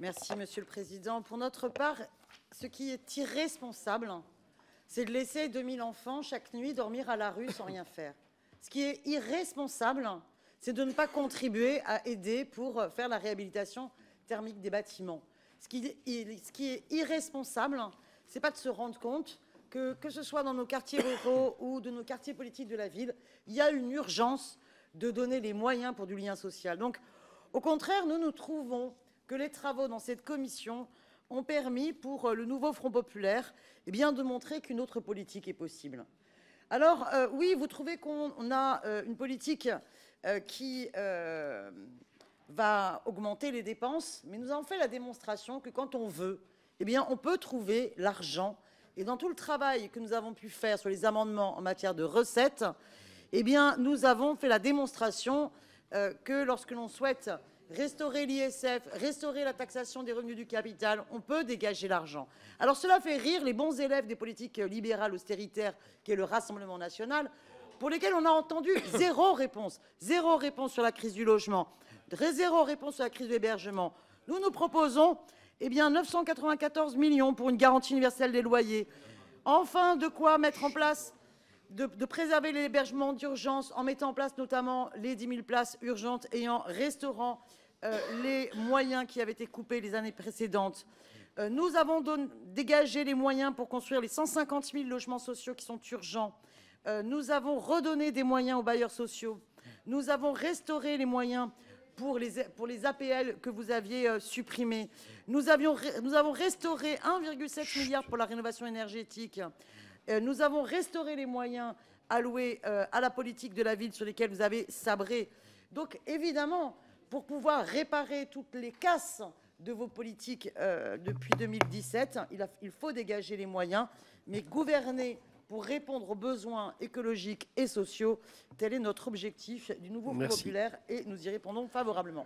Merci, Monsieur le Président. Pour notre part, ce qui est irresponsable, c'est de laisser 2000 enfants chaque nuit dormir à la rue sans rien faire. Ce qui est irresponsable, c'est de ne pas contribuer à aider pour faire la réhabilitation thermique des bâtiments. Ce qui est irresponsable, c'est pas de se rendre compte que ce soit dans nos quartiers ruraux ou de nos quartiers politiques de la ville, il y a une urgence de donner les moyens pour du lien social. Donc, au contraire, nous trouvons que les travaux dans cette commission ont permis pour le nouveau Front populaire de montrer qu'une autre politique est possible. Alors, oui, vous trouvez qu'on a une politique qui va augmenter les dépenses, mais nous avons fait la démonstration que quand on veut, on peut trouver l'argent. Et dans tout le travail que nous avons pu faire sur les amendements en matière de recettes, nous avons fait la démonstration que lorsque l'on souhaite restaurer l'ISF, restaurer la taxation des revenus du capital, on peut dégager l'argent. Alors cela fait rire les bons élèves des politiques libérales austéritaires qu'est le Rassemblement national, pour lesquels on a entendu zéro réponse sur la crise du logement, zéro réponse sur la crise de l'hébergement. Nous proposons 994 millions pour une garantie universelle des loyers. Enfin, de quoi mettre en place, de préserver l'hébergement d'urgence en mettant en place notamment les 10 000 places urgentes et en restaurant les moyens qui avaient été coupés les années précédentes. Nous avons dégagé les moyens pour construire les 150 000 logements sociaux qui sont urgents. Nous avons redonné des moyens aux bailleurs sociaux. Nous avons restauré les moyens pour les APL que vous aviez supprimés. Nous avons restauré 1,7 milliard pour la rénovation énergétique. Nous avons restauré les moyens alloués à la politique de la ville sur lesquels vous avez sabré. Donc évidemment, pour pouvoir réparer toutes les casses de vos politiques depuis 2017, il faut dégager les moyens, mais gouverner pour répondre aux besoins écologiques et sociaux, tel est notre objectif du nouveau Front populaire et nous y répondons favorablement.